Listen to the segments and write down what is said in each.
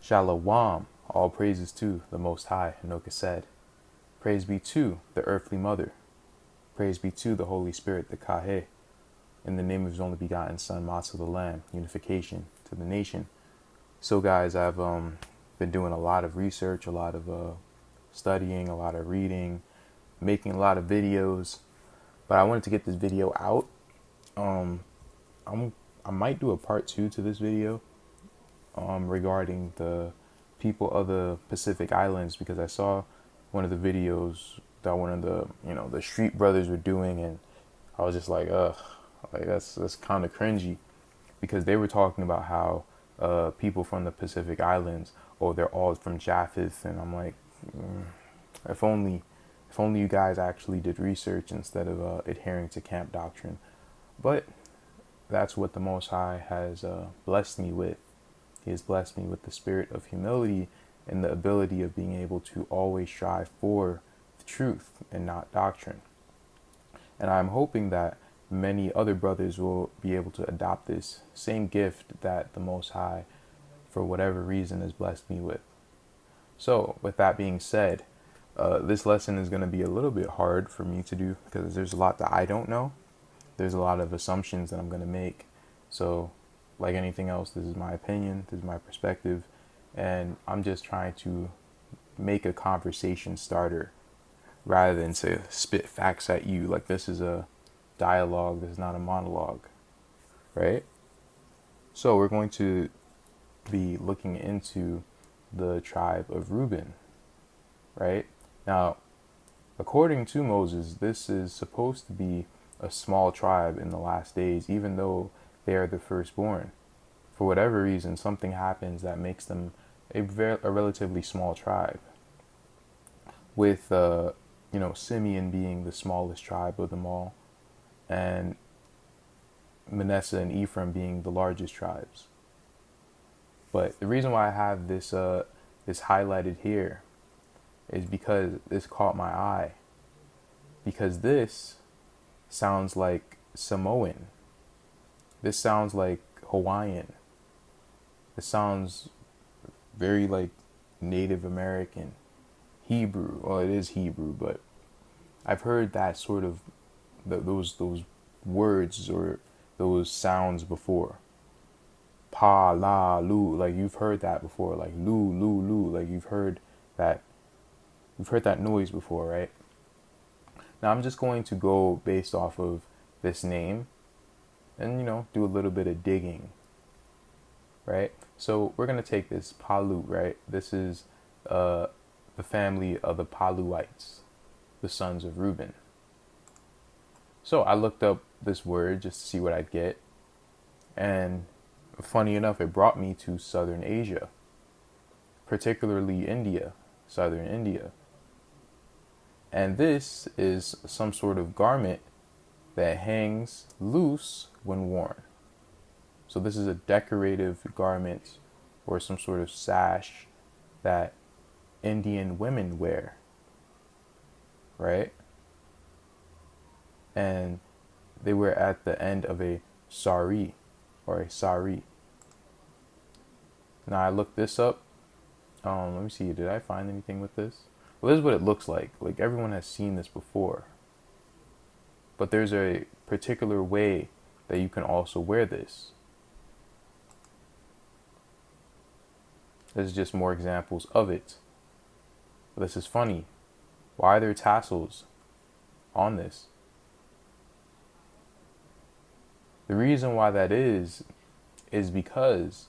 Shalom, all praises to the Most High, Anoka said. Praise be to the earthly mother. Praise be to the Holy Spirit, the Kahe. In the name of his only begotten Son, Motsah the Lamb, unification to the nation. So guys, I've been doing a lot of research, a lot of studying, a lot of reading, making a lot of videos. But I wanted to get this video out. I might do a part 2 to this video regarding the people of the Pacific Islands, because I saw one of the videos that one of the the street brothers were doing, and I was just like, ugh, like that's kind of cringy, because they were talking about how people from the Pacific Islands, they're all from Japheth, and I'm like, if only you guys actually did research instead of adhering to camp doctrine. But that's what the Most High has blessed me with. He has blessed me with the spirit of humility and the ability of being able to always strive for the truth and not doctrine. And I'm hoping that many other brothers will be able to adopt this same gift that the Most High, for whatever reason, has blessed me with. So, with that being said, this lesson is going to be a little bit hard for me to do, because there's a lot that I don't know. There's a lot of assumptions that I'm going to make. So, like anything else, this is my opinion, this is my perspective, and I'm just trying to make a conversation starter rather than to spit facts at you. Like, this is a dialogue, this is not a monologue, right? So we're going to be looking into the tribe of Reuben, right? Now, according to Moses, this is supposed to be a small tribe in the last days, even though they are the firstborn. For whatever reason, something happens that makes them a relatively small tribe, with Simeon being the smallest tribe of them all, and Manasseh and Ephraim being the largest tribes. But the reason why I have this highlighted here is because this caught my eye, because this sounds like Samoan. This sounds like Hawaiian. This sounds very like Native American, Hebrew. Well, it is Hebrew, but I've heard that sort of those words or those sounds before. Pa, la, lu, like you've heard that before. Like lu, lu, lu, like you've heard that noise before, right? Now I'm just going to go based off of this name and do a little bit of digging, right? So we're going to take this Palu, right? This is the family of the Paluites, the sons of Reuben. So I looked up this word just to see what I'd get, and funny enough, it brought me to southern Asia, particularly India, southern India. And this is some sort of garment that hangs loose when worn. So this is a decorative garment or some sort of sash that Indian women wear, right? And they wear at the end of a sari or a sari. Now I looked this up. Let me see, did I find anything with this? Well, this is what it looks like. Like, everyone has seen this before. But there's a particular way that you can also wear this. This is just more examples of it. This is funny. Why are there tassels on this? The reason why that is because,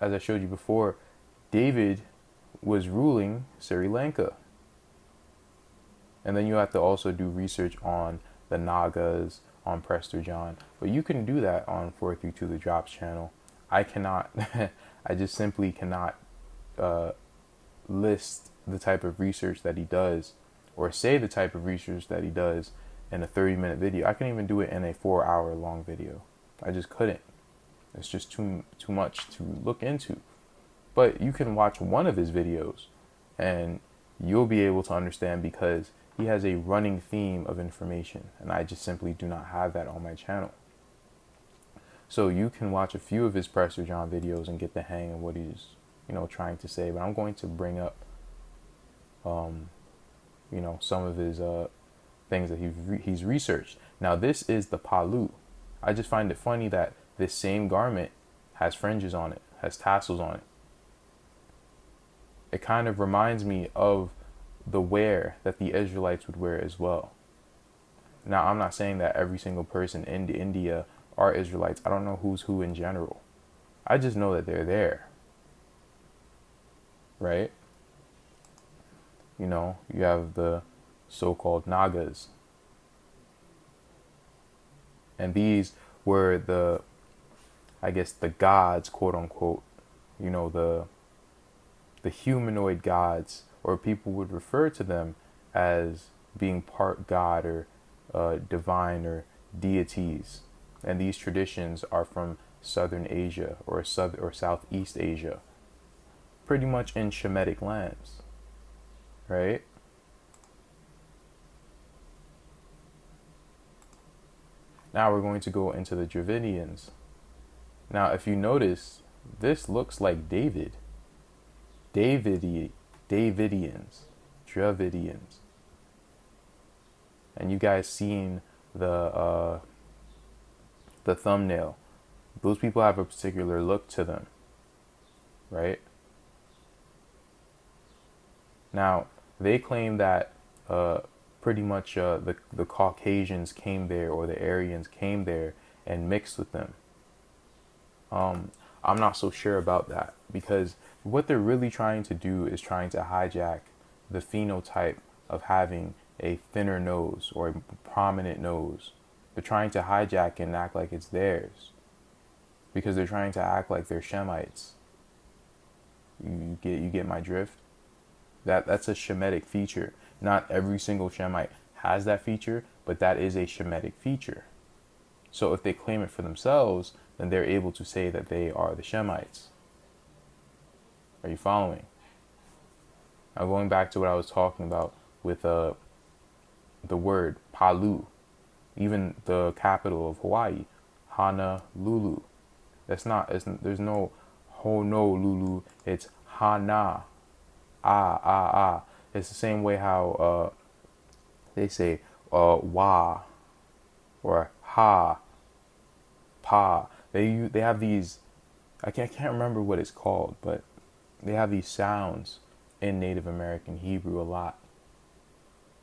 as I showed you before, David was ruling Sri Lanka. And then you have to also do research on the Nagas, on Prester John. But you can do that on 432 The Drops channel. I cannot. I just simply cannot list the type of research that he does, or say the type of research that he does in a 30-minute video. I couldn't even do it in a 4-hour long video. I just couldn't. It's just too much to look into. But you can watch one of his videos and you'll be able to understand, because he has a running theme of information, and I just simply do not have that on my channel. So you can watch a few of his Prester John videos and get the hang of what he's trying to say. But I'm going to bring up, some of his things that he's researched. Now, this is the palu. I just find it funny that this same garment has fringes on it, has tassels on it. It kind of reminds me of the wear that the Israelites would wear as well. Now, I'm not saying that every single person in India are Israelites. I don't know who's who in general. I just know that they're there. Right? You have the so-called Nagas. And these were the gods, quote unquote, the humanoid gods, or people would refer to them as being part god or divine or deities. And these traditions are from Southern Asia or Southeast Asia, pretty much in Shemitic lands, right? Now we're going to go into the Dravidians. Now, if you notice, this looks like Davidians, Dravidians. And you guys seen the thumbnail. Those people have a particular look to them, right? Now, they claim that pretty much the Caucasians came there, or the Aryans came there and mixed with them. I'm not so sure about that, because what they're really trying to do is trying to hijack the phenotype of having a thinner nose or a prominent nose. They're trying to hijack and act like it's theirs, because they're trying to act like they're Shemites. You get my drift? That's a Shemitic feature. Not every single Shemite has that feature, but that is a Shemitic feature. So if they claim it for themselves, then they're able to say that they are the Shemites. Are you following? Now, going back to what I was talking about with the word Palu, even the capital of Hawaii, Honolulu. There's no Honolulu. It's Hana. Ah. It's the same way how they say wa or ha, pa. They have these. I can't remember what it's called, but they have these sounds in Native American Hebrew a lot.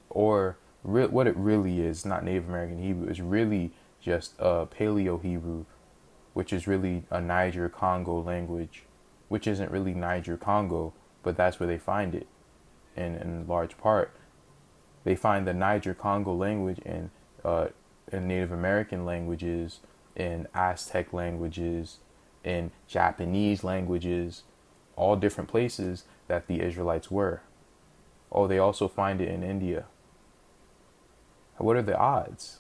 Or what it really is, not Native American Hebrew. It's really just Paleo Hebrew, which is really a Niger Congo language, which isn't really Niger Congo, but that's where they find it. In large part, they find the Niger Congo language in Native American languages, in Aztec languages, in Japanese languages, all different places that the Israelites were. Oh, they also find it in India. What are the odds?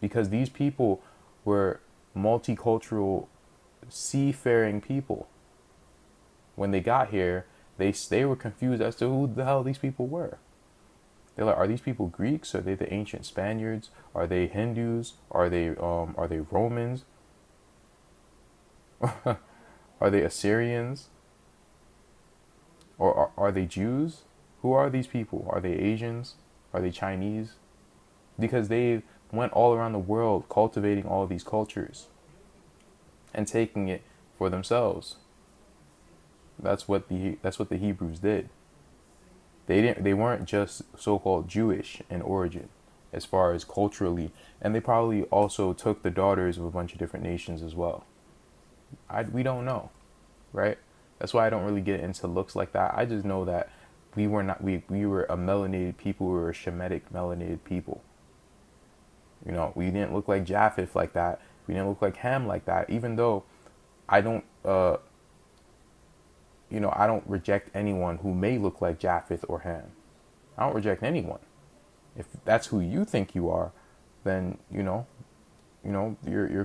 Because these people were multicultural, seafaring people. When they got here, they were confused as to who the hell these people were. They're like, are these people Greeks? Are they the ancient Spaniards? Are they Hindus? Are they Romans? Are they Assyrians? Or are they Jews? Who are these people? Are they Asians? Are they Chinese? Because they went all around the world cultivating all these cultures and taking it for themselves. That's what the Hebrews did. They weren't just so-called Jewish in origin, as far as culturally, and they probably also took the daughters of a bunch of different nations as well. We don't know, right? That's why I don't really get into looks like that. I just know that we were a melanated people. We were a Shemitic melanated people. We didn't look like Japheth like that. We didn't look like Ham like that. Even though I don't reject anyone who may look like Japheth or Ham. I don't reject anyone. If that's who you think you are, then you're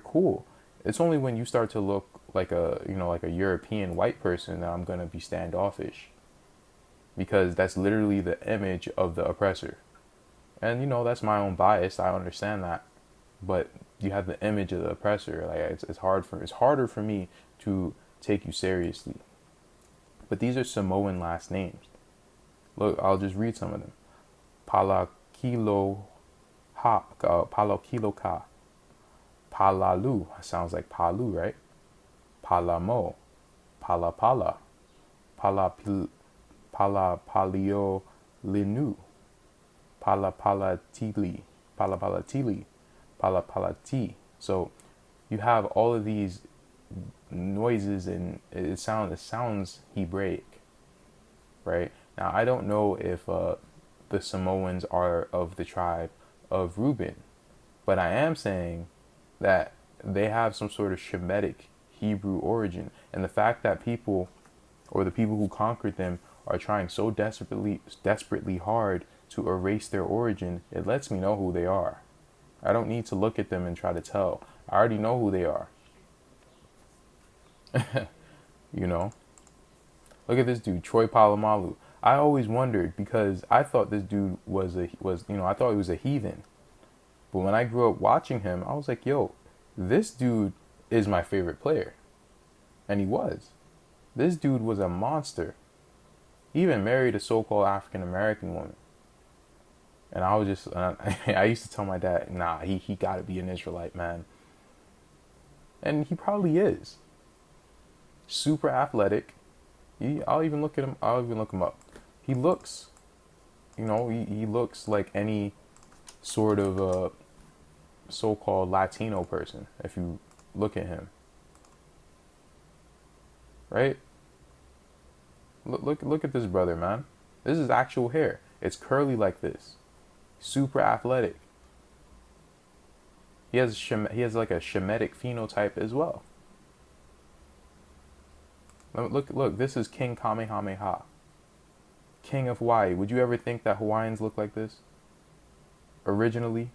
cool. It's only when you start to look like a European white person that I'm gonna be standoffish, because that's literally the image of the oppressor. And that's my own bias. I understand that, but you have the image of the oppressor. Like it's harder for me to take you seriously. But these are Samoan last names. Look, I'll just read some of them. Palakilo Ka. Palalu, sounds like Palu, right? Palamo, Palapala, Palapalio Linu, Palapalatili, Palapalati. So you have all of these noises, and it sounds Hebraic, right? Now I don't know if the Samoans are of the tribe of Reuben, but I am saying that they have some sort of Shemitic Hebrew origin, and the fact that people, or the people who conquered them, are trying so desperately hard to erase their origin, it lets me know who they are. I don't need to look at them and try to tell. I already know who they are. You know? Look at this dude, Troy Polamalu. I always wondered, because I thought this dude was I thought he was a heathen. But when I grew up watching him, I was like, yo, this dude is my favorite player. And he was. This dude was a monster. He even married a so-called African-American woman. And I was just, I used to tell my dad, nah, he got to be an Israelite, man. And he probably is. Super athletic. I'll even look him up. He looks, he looks like any sort of so-called Latino person if you look at him, right? Look at this brother, man. This is actual hair. It's curly like this. Super athletic. He has like a Shemitic phenotype as well. Look. This is King Kamehameha, King of Hawaii. Would you ever think that Hawaiians look like this originally?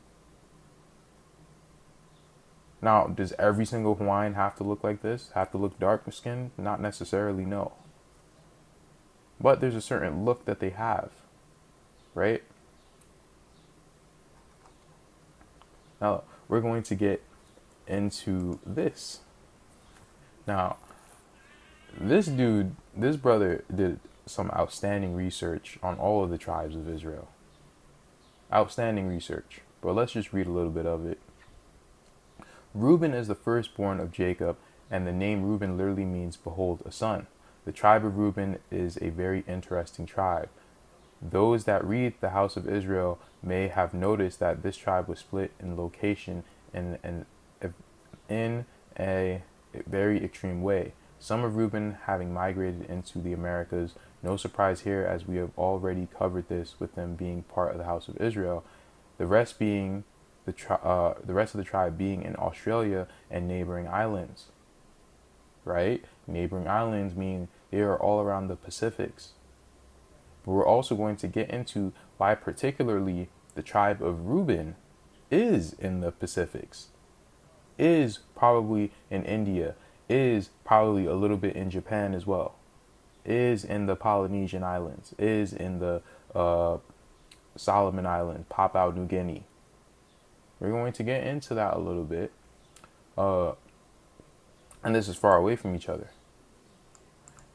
Now, does every single Hawaiian have to look like this? Have to look dark skinned? Not necessarily, no. But there's a certain look that they have, right? Now, we're going to get into this. Now, this brother did some outstanding research on all of the tribes of Israel. Outstanding research. But let's just read a little bit of it. Reuben is the firstborn of Jacob, and the name Reuben literally means behold a son. The tribe of Reuben is a very interesting tribe. Those that read the House of Israel may have noticed that this tribe was split in location in a very extreme way. Some of Reuben having migrated into the Americas. No surprise here, as we have already covered this with them being part of the House of Israel. The rest being the rest of the tribe being in Australia and neighboring islands. Right? Neighboring islands mean they are all around the Pacifics. But we're also going to get into why particularly the tribe of Reuben is in the Pacifics, is probably in India, is probably a little bit in Japan as well, is in the Polynesian Islands, is in the Solomon Islands, Papua New Guinea. We're going to get into that a little bit. And this is far away from each other.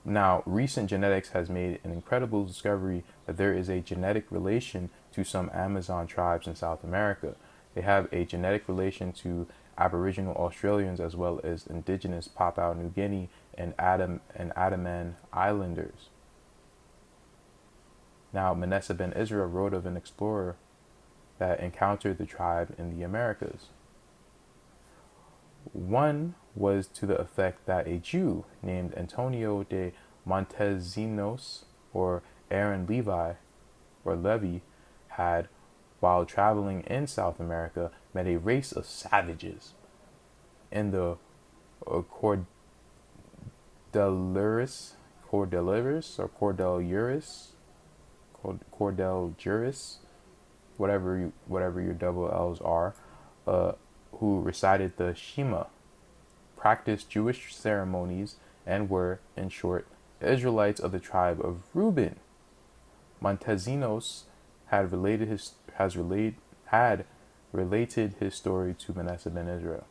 Now, recent genetics has made an incredible discovery that there is a genetic relation to some Amazon tribes in South America. They have a genetic relation to Aboriginal Australians as well as indigenous Papua New Guinea and Andaman Islanders. Now, Manasseh ben Israel wrote of an explorer that encountered the tribe in the Americas. One was to the effect that a Jew named Antonio de Montesinos, or Aaron Levi, or Levy, had, while traveling in South America, met a race of savages in the Cordilleras, whatever your double L's are, who recited the Shema, practiced Jewish ceremonies, and were, in short, Israelites of the tribe of Reuben. Montesinos had related his story to Manasseh ben Israel.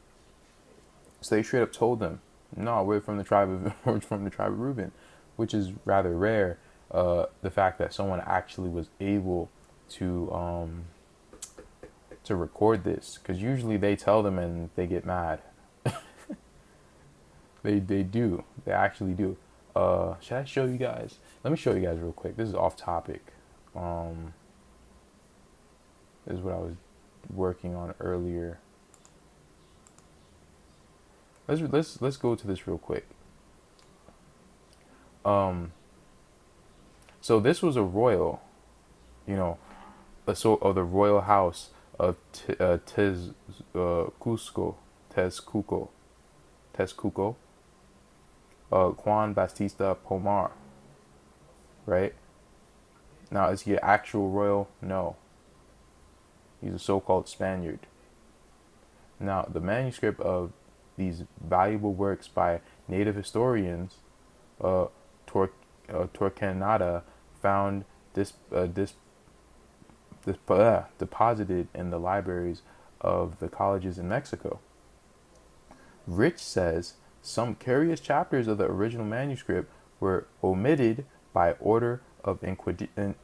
So they straight up told them, No, we're from the tribe of we're from the tribe of Reuben, which is rather rare. The fact that someone actually was able to record this, because usually they tell them and they get mad. They do. They actually do. Should I show you guys? Let me show you guys real quick. This is off topic. This is what I was working on earlier. Let's go to this real quick. So this was a royal, you know, a sort of the royal house of Tezcuco, Juan Baptista Pomar, right? Now, is he an actual royal? No. He's a so-called Spaniard. Now, the manuscript of these valuable works by native historians, Torquemada found deposited in the libraries of the colleges in Mexico. Rich says some curious chapters of the original manuscript were omitted by order of Inquisition,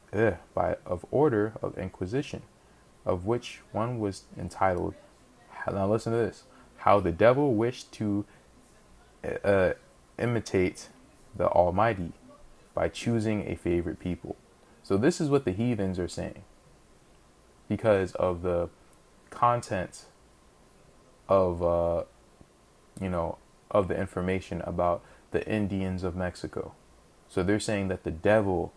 of which one was entitled, now listen to this, How the Devil Wished to Imitate the Almighty by Choosing a Favorite People. So this is what the heathens are saying, because of the content of of the information about the Indians of Mexico. So they're saying that the devil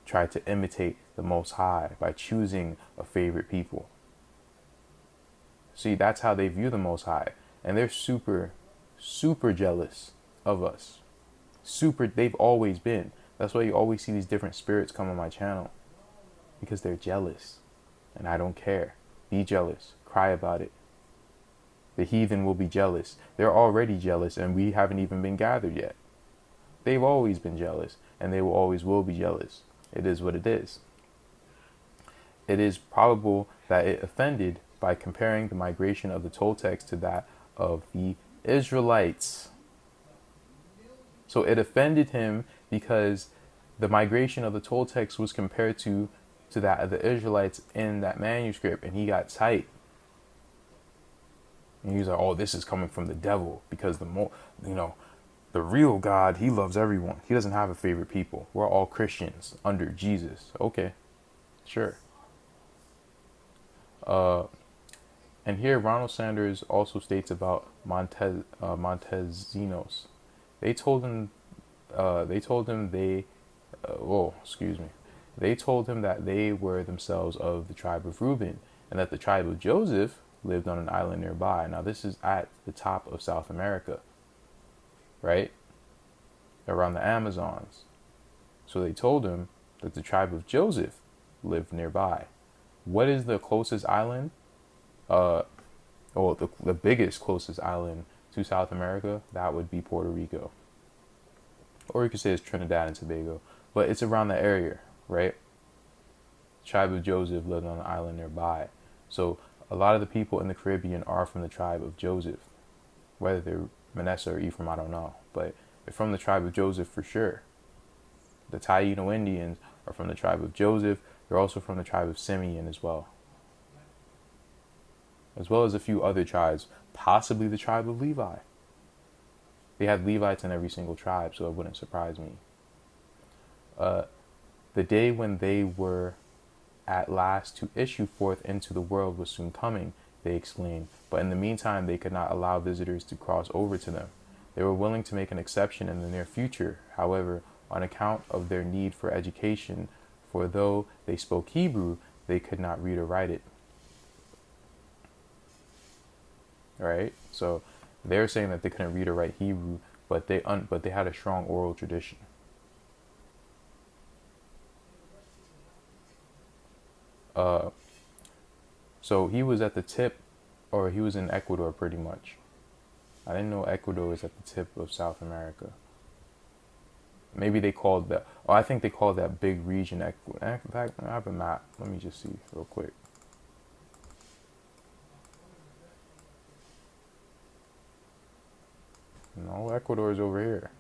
tried to imitate the Most High by choosing a favorite people. See, that's how they view the Most High. And they're super, super jealous of us. They've always been. That's why you always see these different spirits come on my channel. Because they're jealous. And I don't care. Be jealous. Cry about it. The heathen will be jealous. They're already jealous and we haven't even been gathered yet. They've always been jealous and they will always will be jealous. It is what it is. It is probable that it offended by comparing the migration of the Toltecs to that of the Israelites. So it offended him because the migration of the Toltecs was compared to that of the Israelites in that manuscript, and he got tight. And he's like, oh, this is coming from the devil because the real God, he loves everyone. He doesn't have a favorite people. We're all Christians under Jesus. Okay, sure. And here Ronald Sanders also states about Montesinos. They told him They told him that they were themselves of the tribe of Reuben, and that the tribe of Joseph lived on an island nearby. Now this is at the top of South America, right? Around the Amazons. So they told him that the tribe of Joseph lived nearby. What is the closest island? The biggest closest island to South America, that would be Puerto Rico. Or you could say it's Trinidad and Tobago. But it's around the area, right? The tribe of Joseph lived on an island nearby. So a lot of the people in the Caribbean are from the tribe of Joseph. Whether they're Manasseh or Ephraim, I don't know. But they're from the tribe of Joseph for sure. The Taino Indians are from the tribe of Joseph. They're also from the tribe of Simeon as well. As well as a few other tribes, possibly the tribe of Levi. They had Levites in every single tribe, so it wouldn't surprise me. The day when they were at last to issue forth into the world was soon coming, they exclaimed, but in the meantime they could not allow visitors to cross over to them. They were willing to make an exception in the near future, however, on account of their need for education, for though they spoke Hebrew, they could not read or write it. Right? So they're saying that they couldn't read or write Hebrew, but they had a strong oral tradition. So he was at the tip, or he was in Ecuador pretty much. I didn't know Ecuador was at the tip of South America. Maybe they called that, I think they called that big region Ecuador. In fact, I have a map. Let me just see real quick. No, Ecuador is over here.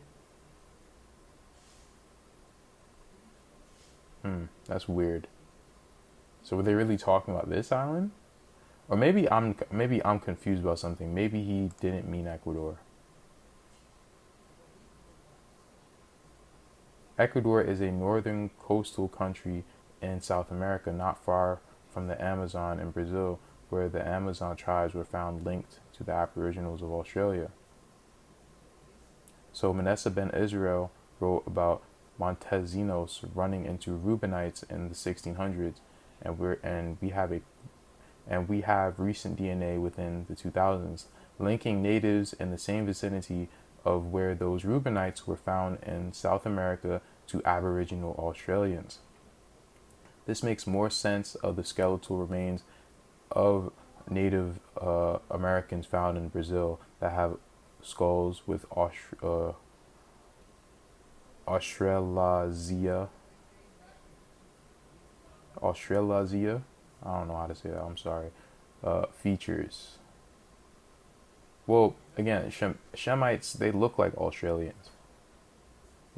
That's weird. So were they really talking about this island? Or maybe I'm confused about something. Maybe he didn't mean Ecuador. Ecuador is a northern coastal country in South America, not far from the Amazon in Brazil, where the Amazon tribes were found linked to the Aboriginals of Australia. So Manasseh ben Israel wrote about Montesinos running into Reubenites in the 1600s, and we have recent DNA within the 2000s linking natives in the same vicinity of where those Reubenites were found in South America to Aboriginal Australians. This makes more sense of the skeletal remains of Native Americans found in Brazil that have skulls with Australasia. I don't know how to say that. I'm sorry. Features. Well, again, Shemites, they look like Australians.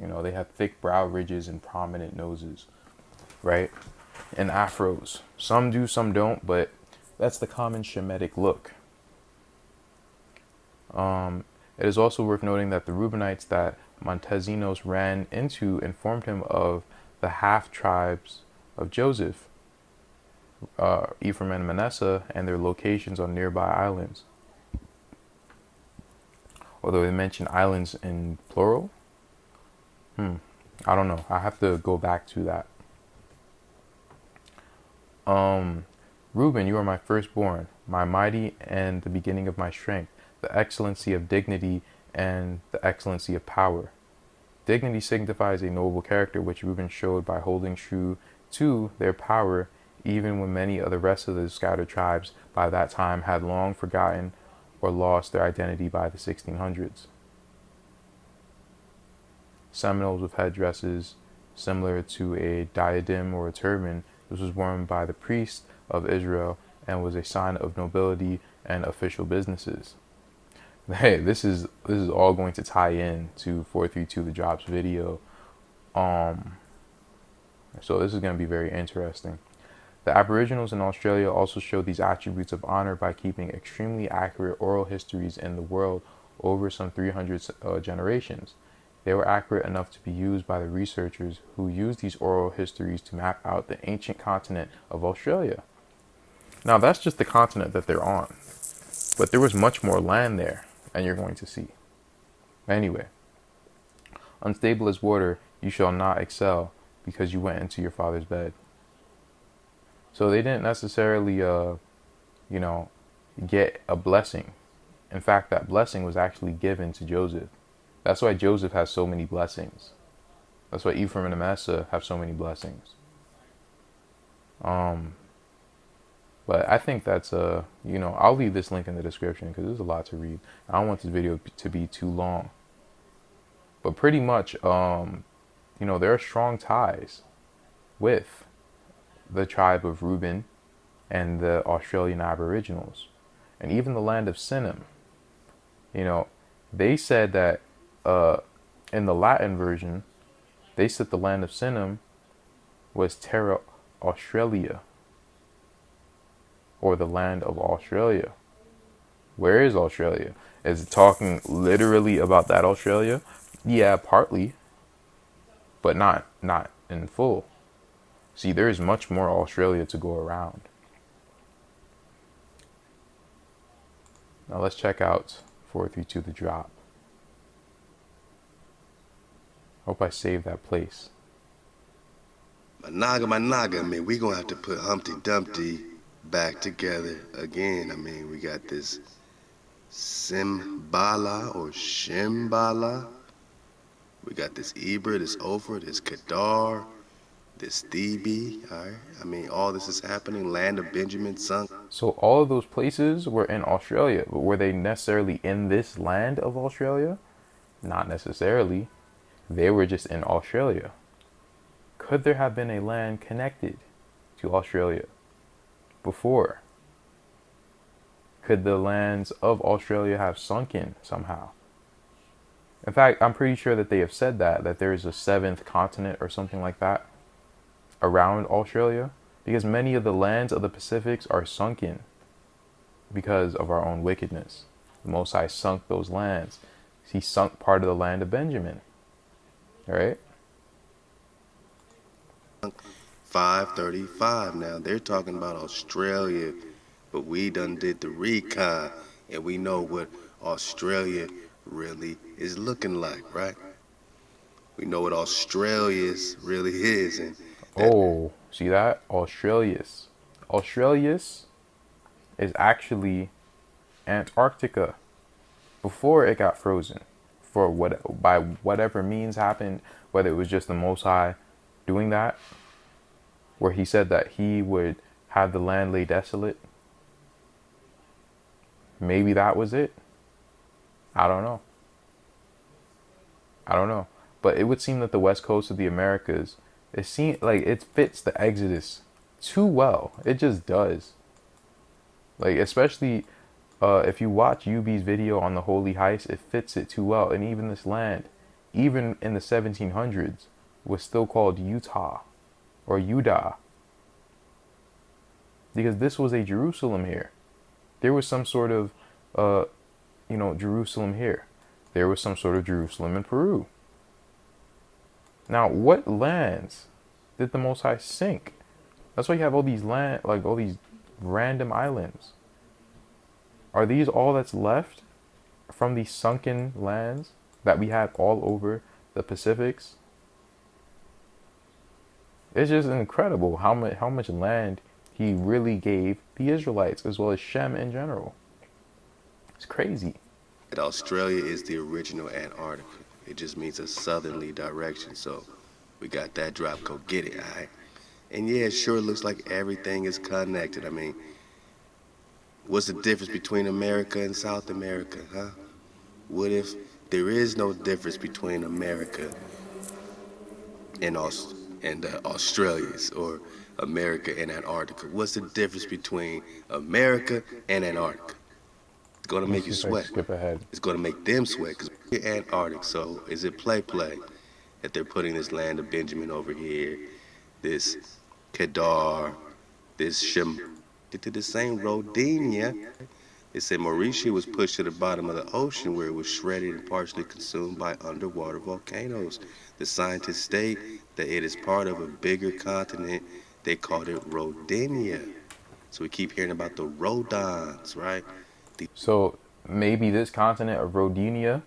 You know, they have thick brow ridges and prominent noses, right? And afros. Some do, some don't, but that's the common Shemitic look. It is also worth noting that the Reubenites that Montesinos ran into informed him of the half-tribes of Joseph, Ephraim and Manasseh, and their locations on nearby islands. Although they mention islands in plural. I don't know. I have to go back to that. Reuben, you are my firstborn, my mighty and the beginning of my strength, the excellency of dignity and the excellency of power. Dignity signifies a noble character, which Reuben showed by holding true to their power, even when many of the rest of the scattered tribes by that time had long forgotten or lost their identity by the 1600s. Seminoles with headdresses similar to a diadem or a turban. This was worn by the priests of Israel and was a sign of nobility and official businesses. Hey, this is all going to tie in to 432 The Drop's video. So this is going to be very interesting. The Aboriginals in Australia also showed these attributes of honor by keeping extremely accurate oral histories in the world over some 300 generations. They were accurate enough to be used by the researchers who used these oral histories to map out the ancient continent of Australia. Now, that's just the continent that they're on. But there was much more land there, and you're going to see. Anyway, unstable as water, you shall not excel, because you went into your father's bed. So they didn't necessarily, get a blessing. In fact, that blessing was actually given to Joseph. That's why Joseph has so many blessings. That's why Ephraim and Manasseh have so many blessings. But I think that's, I'll leave this link in the description because there's a lot to read. I don't want this video to be too long. But pretty much, there are strong ties with the tribe of Reuben and the Australian Aboriginals. And even the land of Sinem. They said that in the Latin version, they said the land of Sinem was Terra Australia, or the land of Australia. Where is Australia? Is it talking literally about that Australia? Yeah, partly, but not in full. See, there is much more Australia to go around. Now let's check out 432 The Drop. Hope I saved that place. My naga, I mean, we gonna have to put Humpty Dumpty back together again. I mean, we got this Simbala or Shimbala. We got this Eber, this Ophir, this Kedar, this Thebe, alright? I mean, all this is happening. Land of Benjamin sunk. So all of those places were in Australia, but were they necessarily in this land of Australia? Not necessarily. They were just in Australia. Could there have been a land connected to Australia before? Could the lands of Australia have sunken somehow? In fact, I'm pretty sure that they have said that there is a seventh continent or something like that around Australia, because many of the lands of the Pacifics are sunken because of our own wickedness. The Most High sunk those lands. He sunk part of the land of Benjamin. All right? 535 now. They're talking about Australia, but we done did the recon, and we know what Australia really is looking like, right? We know what Australia's really is, and that Oh, see that? Australius. Australius is actually Antarctica before it got frozen. For what, by whatever means happened, whether it was just the Most High doing that, where he said that he would have the land lay desolate. Maybe that was it. I don't know. I don't know. But it would seem that the west coast of the Americas, it seems like it fits the Exodus too well. It just does. Like, especially if you watch UB's video on the Holy Heist, it fits it too well. And even this land, even in the 1700s, was still called Utah or Judah. Because this was a Jerusalem here. There was some sort of, Jerusalem here. There was some sort of Jerusalem in Peru. Now, what lands did the Most High sink? That's why you have all these all these random islands. Are these all that's left from these sunken lands that we had all over the Pacifics? It's just incredible how much land he really gave the Israelites, as well as Shem in general. It's crazy. Australia is the original Antarctica. It just means a southerly direction, so we got that drop code. Get it, all right? And yeah, it sure looks like everything is connected. I mean, what's the difference between America and South America, huh? What if there is no difference between America and Australia's, or America and Antarctica? What's the difference between America and Antarctica? It's gonna make you sweat. Skip ahead. It's gonna make them sweat, because we're Antarctic. So is it play that they're putting this land of Benjamin over here, this Kedar, this Shem, to the same Rodinia? They said Mauritia was pushed to the bottom of the ocean, where it was shredded and partially consumed by underwater volcanoes. The scientists state that it is part of a bigger continent. They called it Rodinia. So we keep hearing about the Rodons, right? So maybe this continent of Rodinia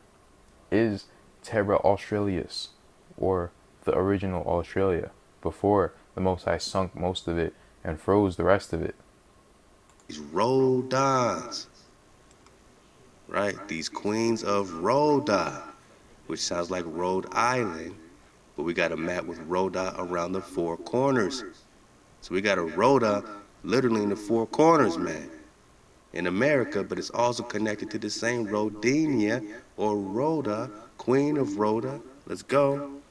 is Terra Australis, or the original Australia, before the Most High sunk most of it and froze the rest of it. These Rodons, right? These queens of Rhoda, which sounds like Rhode Island, but we got a map with Rhoda around the four corners. So we got a Rhoda literally in the four corners, man, in America, but it's also connected to the same Rodinia, or Rhoda, Queen of Rhoda. Let's go.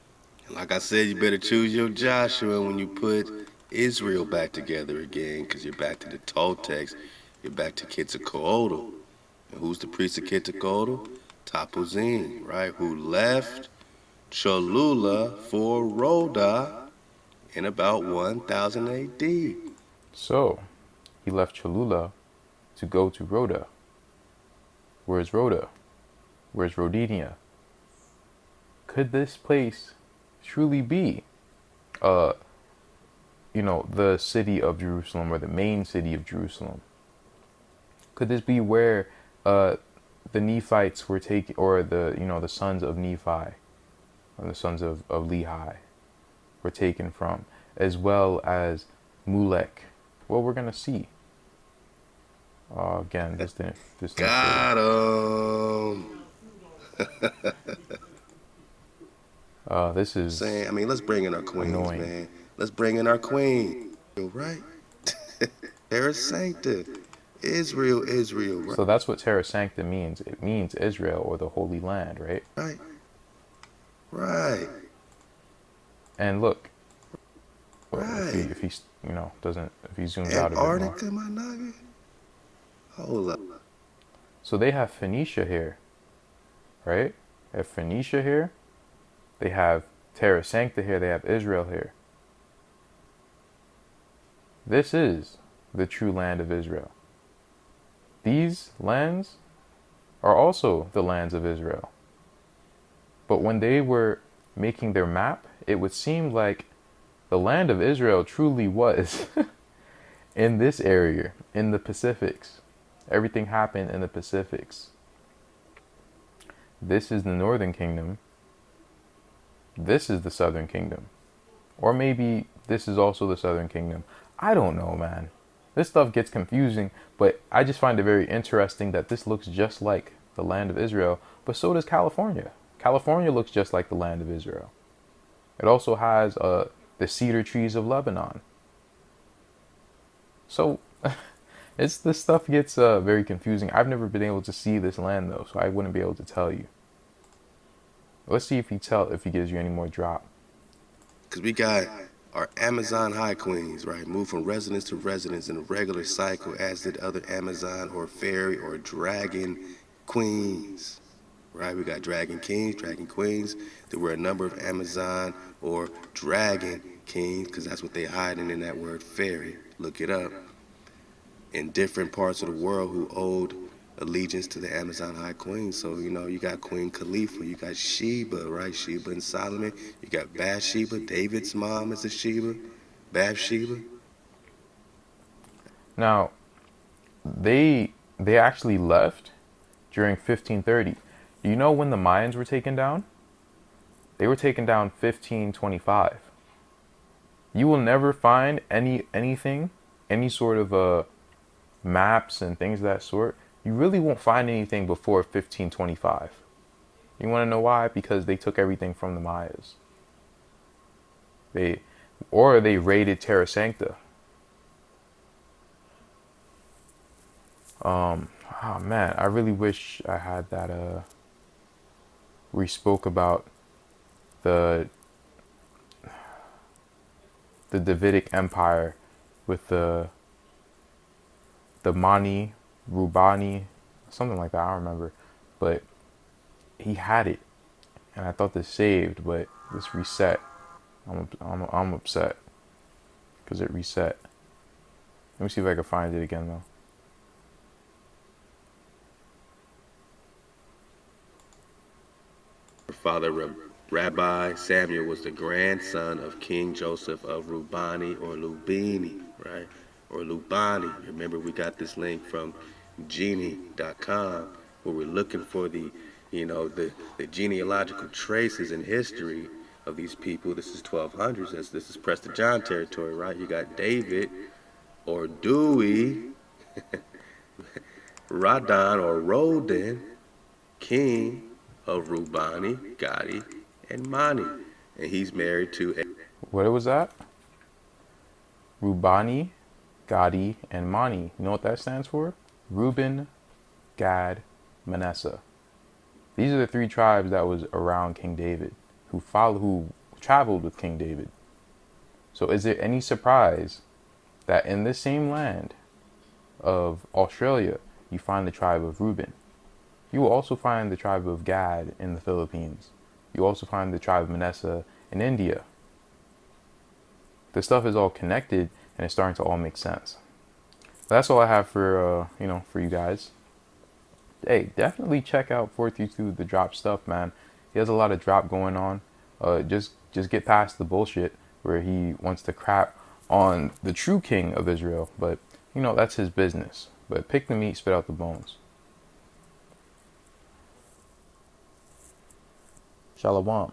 And like I said, you better choose your Joshua when you put Israel back together again, because you're back to the Toltecs, you're back to Quetzalcoatl. And who's the priest of Quetzalcoatl? Tapuzin, right? Who left Cholula for Rhoda in about 1000 AD. So he left Cholula to go to Rhoda. Where's Rhoda? Where's Rodinia? Could this place truly be, the city of Jerusalem, or the main city of Jerusalem? Could this be where the Nephites were taken, or the sons of Nephi, or the sons of Lehi were taken from, as well as Mulek? Well, we're gonna see. Again, this didn't Got him. This is saying, I mean, let's bring in our queens, annoying. man. Let's bring in our queen. Right? Terra Sancta. Israel, right? So that's what Terra Sancta means. It means Israel, or the Holy Land, right? Right. And look, right. If he zooms out a bit more. Antarctica, my nugget. Hold up. So they have Phoenicia here, right? They have Phoenicia here. They have Terra Sancta here. They have Israel here. This is the true land of Israel. These lands are also the lands of Israel. But when they were making their map, it would seem like the land of Israel truly was in this area, in the Pacifics. Everything happened in the Pacifics. This is the northern kingdom. This is the southern kingdom. Or maybe this is also the southern kingdom. I don't know, man. This stuff gets confusing, but I just find it very interesting that this looks just like the land of Israel, but so does California. California looks just like the land of Israel. It also has the cedar trees of Lebanon. So this stuff gets very confusing. I've never been able to see this land though, so I wouldn't be able to tell you. Let's see if he gives you any more drop. Because we got our Amazon high queens, right? Move from residence to residence in a regular cycle, as did other Amazon or fairy or dragon queens, right? We got dragon kings, dragon queens. There were a number of Amazon or dragon kings, because that's what they hiding in that word fairy. Look it up. In different parts of the world who owed allegiance to the Amazon high queen. So, you got Queen Khalifa, you got Sheba, right? Sheba and Solomon. You got Bathsheba. David's mom is a Sheba. Bathsheba. Now, they actually left during 1530. Do you know when the Mayans were taken down? They were taken down 1525. You will never find anything, any sort of maps and things of that sort. You really won't find anything before 1525. You want to know why? Because they took everything from the Mayas. They raided Terra Sancta. Oh man, I really wish I had that. We spoke about the Davidic Empire with the Mani, Rubani, something like that. I don't remember, but he had it, and I thought this saved, but this reset. I'm upset because it reset. Let me see if I can find it again though. Father Rabbi Samuel was the grandson of King Joseph of Rubani or Lubini, right? Or Lubani. Remember, we got this link from genie.com where we're looking for the genealogical traces and history of these people. This is 1200s. This is Prester John territory, right? You got David or Dewey, Radon or Roden, king of Rubani, Gadi, and Mani. And he's married to What was that? Rubani, Gadi, and Mani. You know what that stands for? Reuben, Gad, Manasseh. These are the three tribes that was around King David, who traveled with King David. So is there any surprise that in this same land of Australia, you find the tribe of Reuben? You will also find the tribe of Gad in the Philippines. You also find the tribe of Manasseh in India. This stuff is all connected, and it's starting to all make sense. That's all I have for for you guys. Hey, definitely check out 432 the drop stuff, man. He has a lot of drop going on. Just get past the bullshit where he wants to crap on the true king of Israel, but that's his business. But pick the meat, spit out the bones. Shalom.